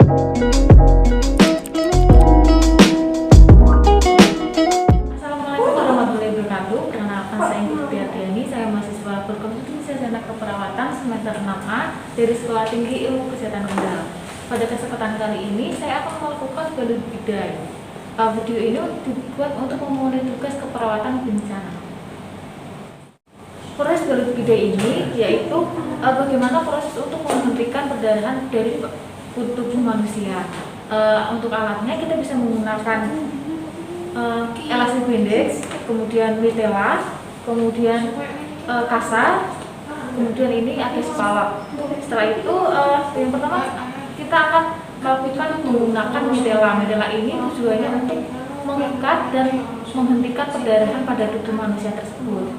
Assalamualaikum warahmatullahi wabarakatuh. Perkenalkan, saya Ibu Piatiani, saya mahasiswa Berkonstitusi Sarjana Keperawatan semester 6A dari Sekolah Tinggi Ilmu Kesehatan Kendal. Pada kesempatan kali ini saya akan melakukan value bidai. Video ini dibuat untuk memenuhi tugas keperawatan bencana. Proses value bidai ini yaitu bagaimana proses untuk menghentikan perdarahan dari tubuh manusia. Untuk alatnya kita bisa menggunakan elastic bandage, kemudian mitela, kemudian kasar, kemudian ini ada spalak. Setelah itu yang pertama kita akan melakukan menggunakan mitela. Mitela ini tujuannya untuk mengikat dan menghentikan perdarahan pada tubuh manusia tersebut.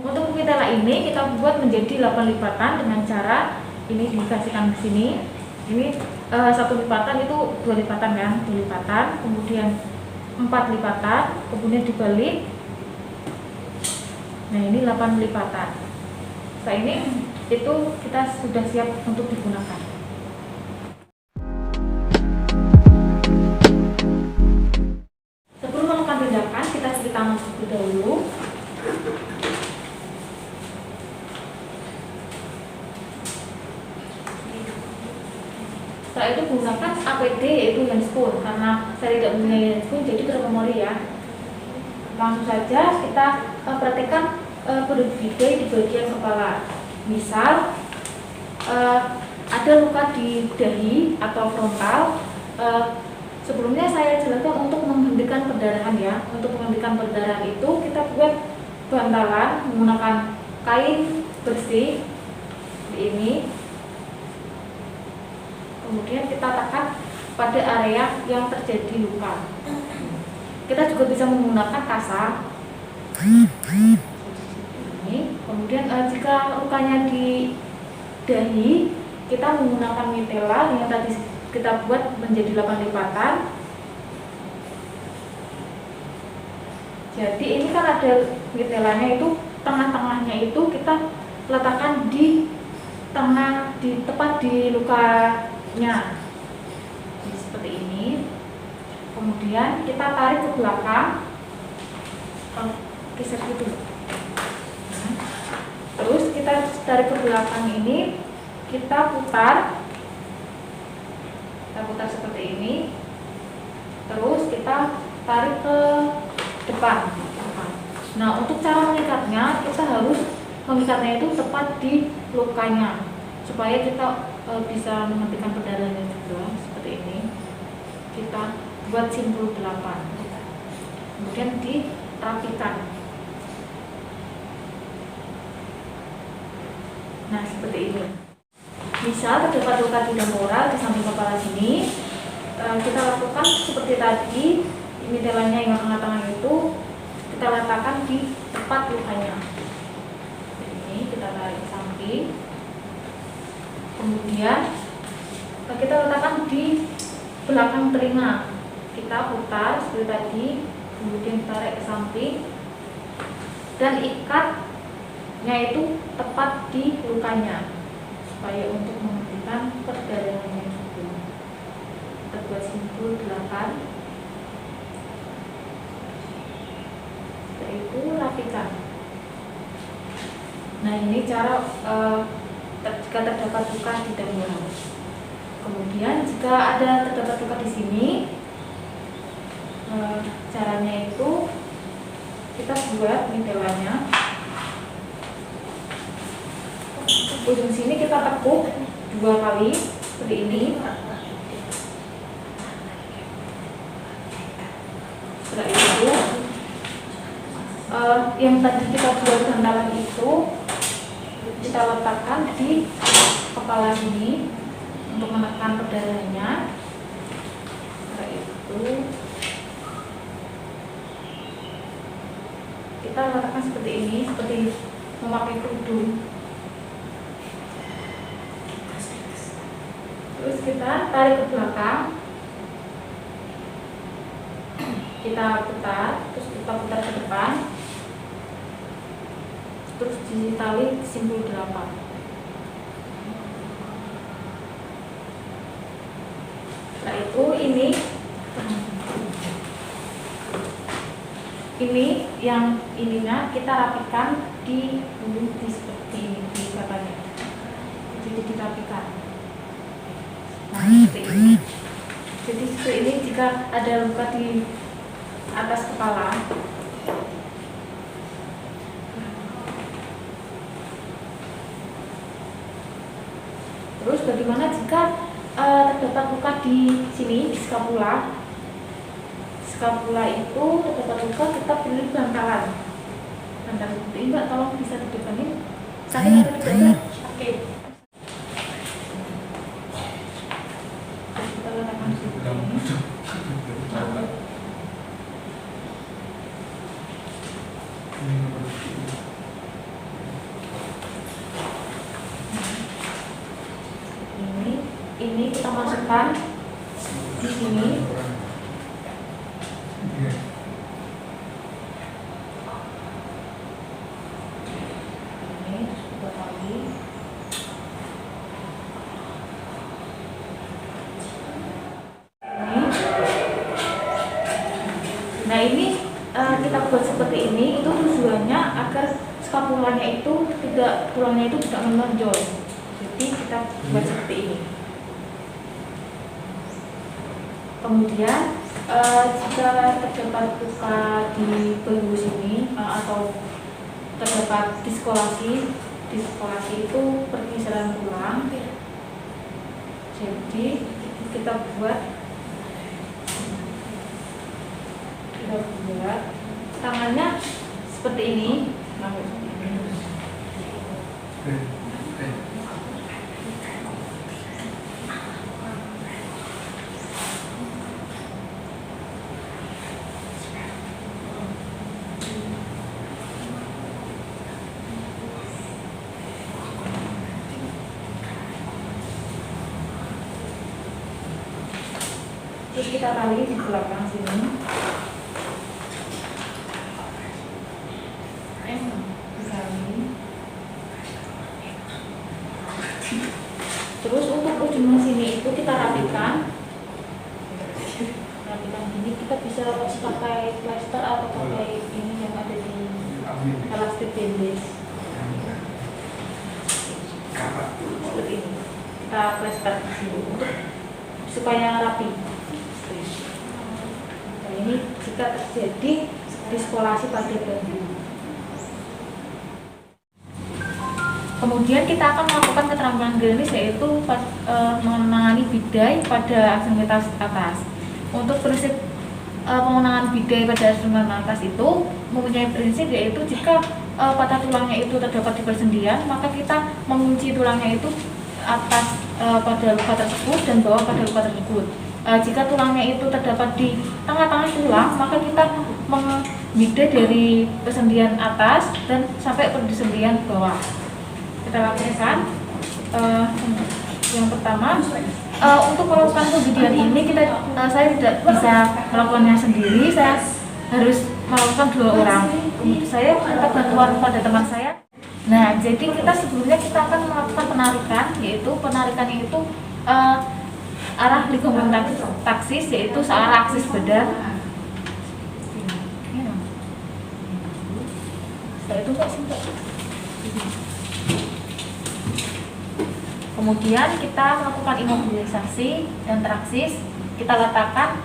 Untuk mitela ini kita buat menjadi 8 lipatan dengan cara ini dikasihkan di sini. Ini 1 lipatan itu 2 lipatan kan, 2 lipatan, kemudian 4 lipatan, kemudian dibalik. Nah, ini 8 lipatan. Setelah ini itu kita sudah siap untuk digunakan. Sebelum melakukan tindakan, kita cuci tangan terlebih dahulu. Setelah itu gunakan APD yaitu handscoon, karena saya tidak punya handscoon jadi termemori ya. Langsung saja kita praktekkan value bidai di bagian kepala. Misal ada luka di dahi atau frontal. Sebelumnya saya jelaskan untuk menghentikan perdarahan ya. Untuk menghentikan perdarahan itu kita buat bantalan menggunakan kain bersih seperti ini. Kemudian kita tekan pada area yang terjadi luka. Kita juga bisa menggunakan kasar. Ini. Kemudian jika lukanya di dahi, kita menggunakan mitela yang tadi kita buat menjadi 8 lipatan. Jadi ini kan ada mitelanya itu, tengah-tengahnya itu kita letakkan di tengah, tepat di lukanya. Seperti ini. Kemudian kita tarik ke belakang, geser gitu. Terus kita tarik ke belakang ini, kita putar seperti ini. Terus kita tarik ke depan. Nah, untuk cara mengikatnya, kita harus mengikatnya itu tepat di lukanya supaya kita bisa menghentikan perdarahannya juga. Seperti ini kita buat simpul 8, kemudian dirapikan. Nah, seperti ini. Misal terdapat luka di temporal di samping kepala sini, kita lakukan seperti tadi. Mitelanya yang tengah-tengah itu kita letakkan di tepat lukanya. Ini kita tarik ke samping, kemudian kita letakkan di belakang telinga. Kita putar seperti tadi, kemudian tarik ke samping dan ikatnya itu tepat di lukanya supaya untuk menghentikan perdarahannya juga. Kita buat simpul 8. Setelah itu rapikan. Nah, ini cara jika terdapat luka di temporal. Kemudian jika ada terdapat luka di sini, caranya itu kita buat mitelanya. Ujung sini kita tekuk 2 kali seperti ini. Setelah itu yang tadi kita buat bantalan itu kita letakkan di kepala sini untuk menekan perdarahannya. Setelah itu kita letakkan seperti ini, seperti memakai kerudung. Terus kita tarik ke belakang, kita putar, terus kita putar ke depan, terus ditali simpul 8. Setelah itu ini yang ininya kita rapikan di seperti ini di katanya. Jadi dirapikan. Nah, seperti ini. Jadi seperti ini jika ada luka di atas kepala. Terus bagaimana jika terdapat luka di sini di skapula? Skapula itu terdapat luka, kita pilih bantalan. Bantalan seperti ini, Mbak, tolong bisa didepanin. Sakit atau tidak? Sakit. Kita letakkan seperti ini. Ini kita masukkan di sini. Ini dua kali. Nah ini kita buat seperti ini, itu tujuannya agar skapulanya itu tulangnya itu tidak menonjol. Jadi kita buat seperti ini. Kemudian jika terdapat luka di bahu sini atau terdapat diskolasi itu pergeseran tulang. Jadi kita buat tangannya seperti ini. Terus kita tali di belakang sini. Terus untuk ujung sini itu kita rapikan gini. Kita bisa pakai plaster atau pakai ini yang ada di elastik bandage seperti ini. Kita plaster di sini untuk supaya rapi. Nah, ini jika terjadi diskolasi pada bahu. Kemudian kita akan melakukan keterampilan klinis, yaitu menangani bidai pada ekstremitas atas. Untuk prinsip pengenangan bidai pada ekstremitas atas itu mempunyai prinsip, yaitu jika patah tulangnya itu terdapat di persendian, maka kita mengunci tulangnya itu atas pada luka tersebut dan bawah pada luka tersebut. Jika tulangnya itu terdapat di tengah-tengah tulang, maka kita membidai dari persendian atas dan sampai ke persendian bawah. Kita lakukan yang pertama untuk melakukan pembidian ini saya tidak bisa melakukannya sendiri, saya harus melakukan 2 orang. Kemudian saya minta bantuan pada teman saya. Nah, jadi sebelumnya kita akan melakukan penarikan, yaitu penarikannya itu arah ligamen taksis, yaitu searah aksis badan. Setelah itu kemudian kita melakukan imobilisasi dan traksis. Kita letakkan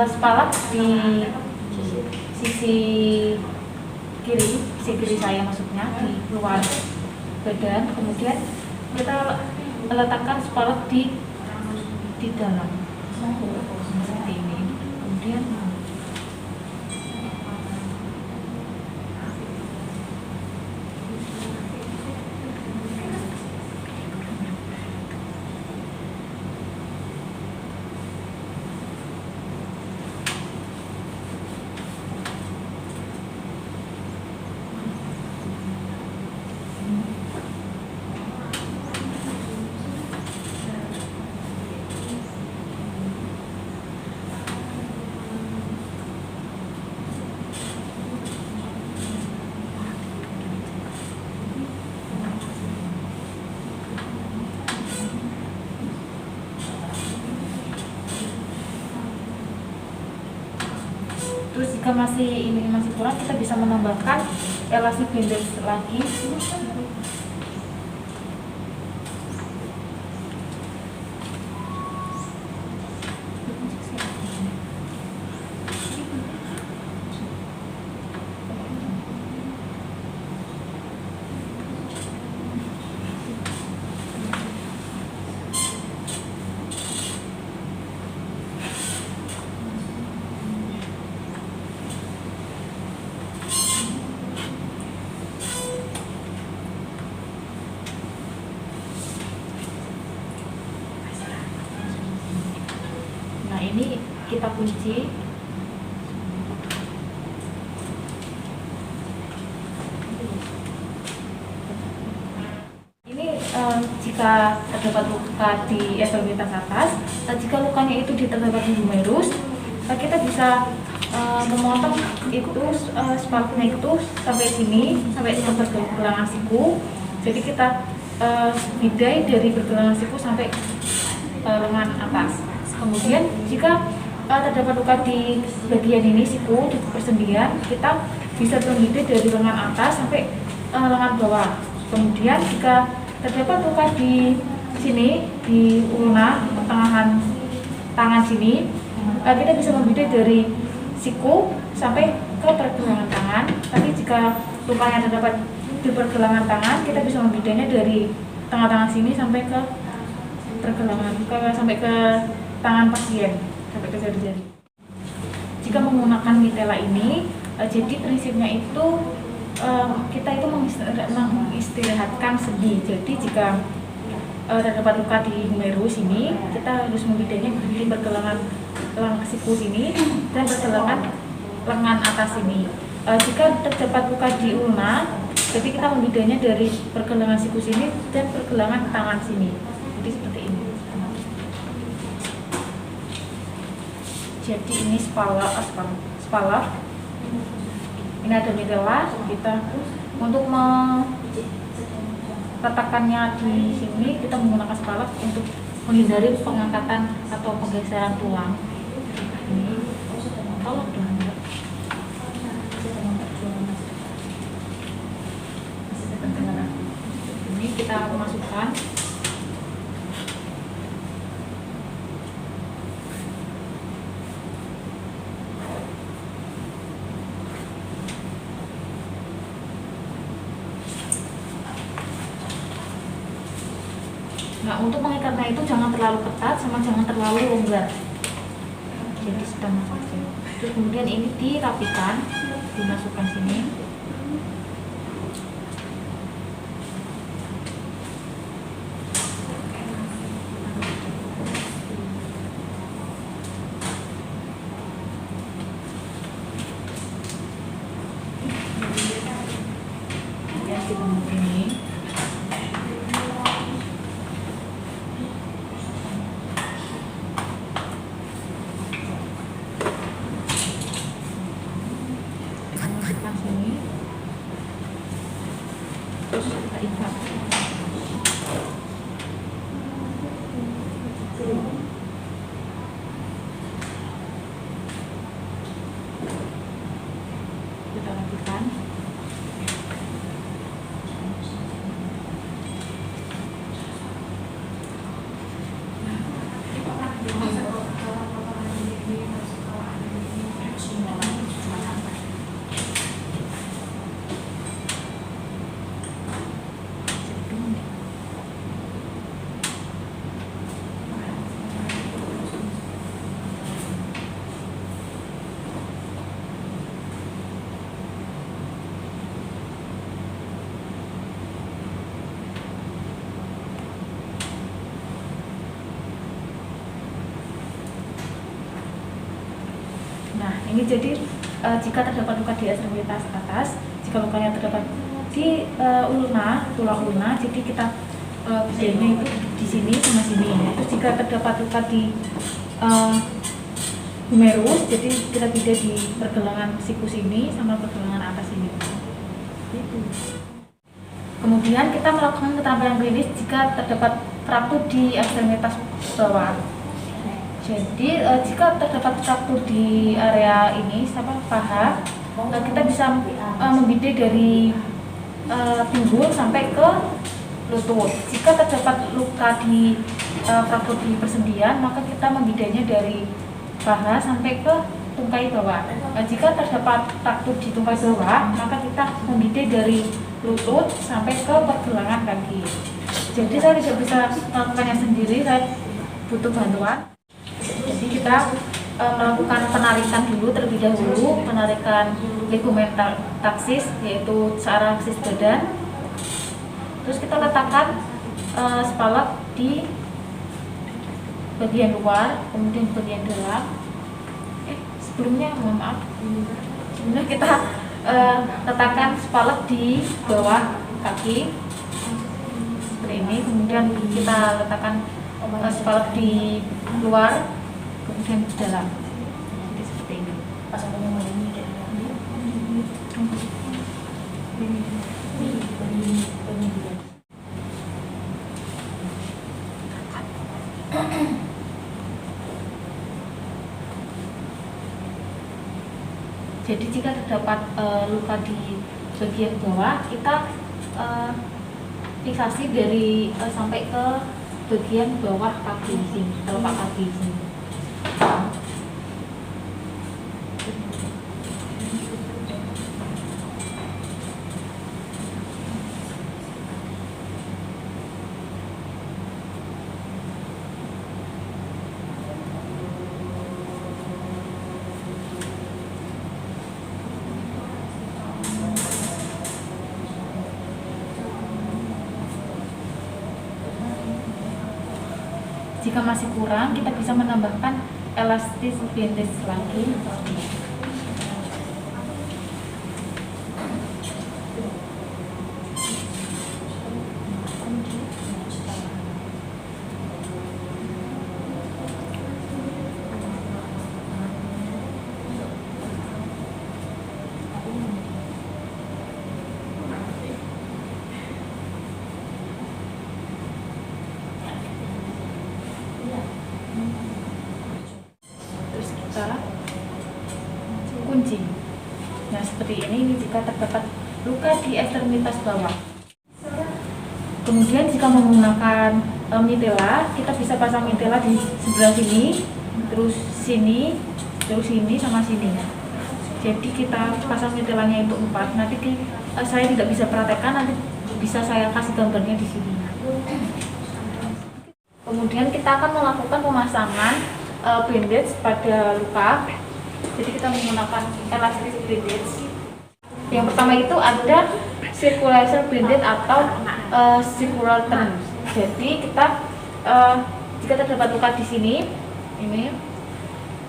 spalat di sisi kiri saya, maksudnya di luar badan. Kemudian kita letakkan spalat di dalam seperti ini. Kemudian Terus jika ini masih kurang, kita bisa menambahkan elasi bandage lagi. Ini kita kunci. Ini jika terdapat luka di ekstremitas atas, jika lukanya itu terdapat di humerus, kita bisa memotong itu spaltnya itu sampai sini, sampai ke pergelangan siku. Jadi kita bidai dari pergelangan siku sampai lengan atas. Kemudian jika terdapat luka di bagian ini siku di persendian, kita bisa membidai dari lengan atas sampai lengan bawah. Kemudian jika terdapat luka di sini di ulna pertengahan tangan sini, kita bisa membidai dari siku sampai ke pergelangan tangan. Tapi jika lukanya terdapat di pergelangan tangan, kita bisa membidainya dari tengah tangan sini sampai ke pergelangan sampai ke tangan pasien, sampai ke jari-jari. Jika menggunakan mitela ini, jadi prinsipnya itu kita itu mengistirahatkan sendi. Jadi jika terdapat luka di humerus ini, kita harus membidainya di pergelangan siku sini dan pergelangan lengan atas ini. Jika terdapat luka di ulna, jadi kita membidainya dari pergelangan siku sini dan pergelangan tangan sini. Jadi seperti ini. Jadi ini spala. Ini ada mitela. Kita untuk meletakkannya di sini, kita menggunakan spala untuk menghindari pengangkatan atau penggeseran tulang. Ini tolong dong. Ini kita masukkan. Nah, untuk mengikatnya itu jangan terlalu ketat sama jangan terlalu longgar. Jadi sedang saja. Terus kemudian ini dirapikan, dimasukkan sini. Ya, kita ini. Sini terus kita ikat. Kita rapikan. Nah, ini jadi jika terdapat luka di ekstremitas atas, jika lukanya terdapat di ulna, tulang ulna, jadi kita bidainya itu di sini sama sini. Terus jika terdapat luka di humerus, jadi kita bidai di pergelangan siku sini sama pergelangan atas ini. Gitu. Kemudian kita melakukan keterampilan klinis jika terdapat fraktur di ekstremitas bawah. Jadi jika terdapat fraktur di area ini, paha, kita bisa membidik dari pinggul sampai ke lutut. Jika terdapat luka di fraktur di persendian, maka kita membidiknya dari paha sampai ke tungkai bawah. Jika terdapat fraktur di tungkai bawah, maka kita membidik dari lutut sampai ke pergelangan kaki. Jadi saya tidak bisa melakukannya sendiri, saya butuh bantuan. Jadi kita melakukan penarikan dulu terlebih dahulu, penarikan ligamen taksis, yaitu searah aksis badan. Terus kita letakkan spalak di bagian luar, kemudian di bagian dalam. Sebelumnya mohon maaf, sebelumnya kita letakkan spalak di bawah kaki seperti ini, kemudian kita letakkan spalak di luar, kemudian di dalam. Jadi seperti ini. Jadi jika terdapat luka di bagian bawah, kita fiksasi dari sampai ke bagian bawah kaki sini, telapak kaki sini. Jika masih kurang, kita bisa menambahkan elastis bandage lagi. Kunci. Nah, seperti ini jika terdapat luka di ekstremitas bawah. Kemudian jika menggunakan mitela, kita bisa pasang mitela di sebelah sini, terus sini, sama sini. Jadi kita pasang mitelanya itu 4. Nanti saya tidak bisa praktekkan, nanti bisa saya kasih gambarnya di sini. Kemudian kita akan melakukan pemasangan bandage pada luka. Jadi kita menggunakan elastis bandage. Yang pertama itu ada circular bandage atau circular turn. Jadi kita jika terdapat luka di sini, ini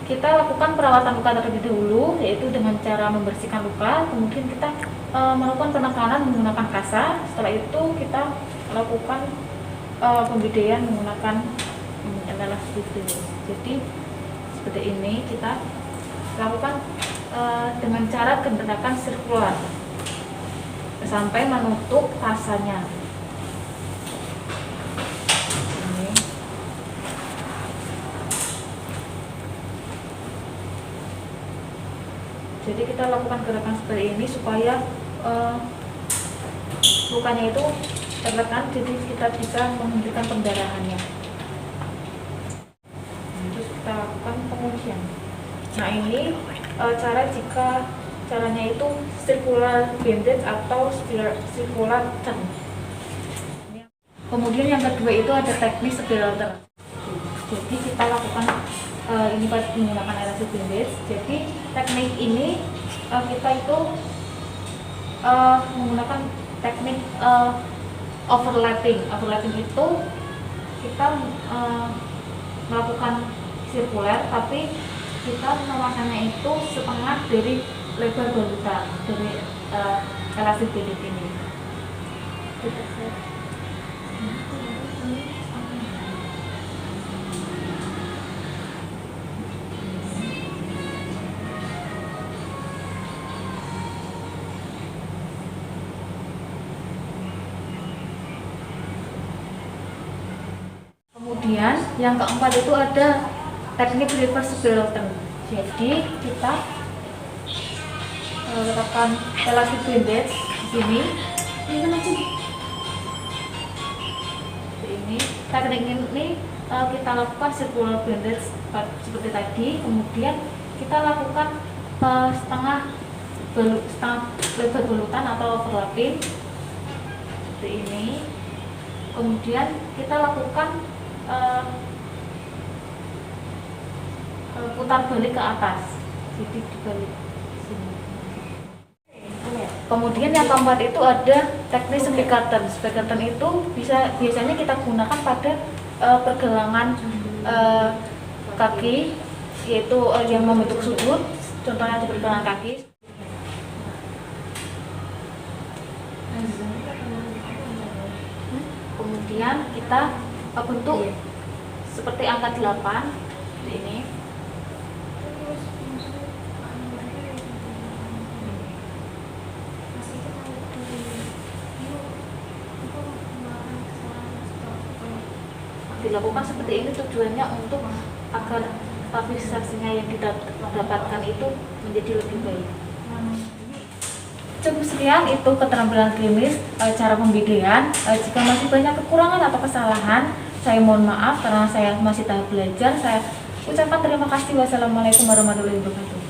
kita lakukan perawatan luka terlebih dahulu, yaitu dengan cara membersihkan luka. Kemudian kita melakukan penekanan menggunakan kasa. Setelah itu kita lakukan pembedaian menggunakan elastis bandage. Jadi seperti ini kita lakukan dengan cara gerakan sirkular sampai menutup kasanya. Ini. Jadi kita lakukan gerakan seperti ini supaya lukanya itu tertekan, jadi kita bisa menghentikan pendarahannya. Terus kita lakukan penguncian. Nah, ini caranya itu circular bandage atau circular turn. Kemudian yang kedua itu ada teknik spiral turn. Jadi kita lakukan ini menggunakan elastis bandage. Jadi teknik ini kita itu menggunakan teknik overlapping. Overlapping itu kita melakukan sirkuler, tapi kita memasangnya itu setengah dari lebar balutan dari elastis bandage ini. Kemudian yang keempat itu ada teknik reversible turn. Jadi kita letakkan elastic bandage di sini. Ini teknik ini kita lakukan circular bandage seperti tadi, kemudian kita lakukan setengah lebar balutan atau overlapping seperti ini. Kemudian kita lakukan putar balik ke atas, jadi dibalik sini. Kemudian yang keempat itu ada teknik spike turn. Spike turn itu biasanya kita gunakan pada pergelangan kaki, yaitu yang membentuk sudut, contohnya di pergelangan kaki. Kemudian kita bentuk seperti angka 8 ini. Dilakukan seperti ini tujuannya untuk agar stabilisasinya yang kita dapatkan itu menjadi lebih baik. Cukup sekian itu keterampilan klinis, cara pembedaian. Jika masih banyak kekurangan atau kesalahan, saya mohon maaf karena saya masih tahap belajar. Saya ucapkan terima kasih. Wassalamualaikum warahmatullahi wabarakatuh.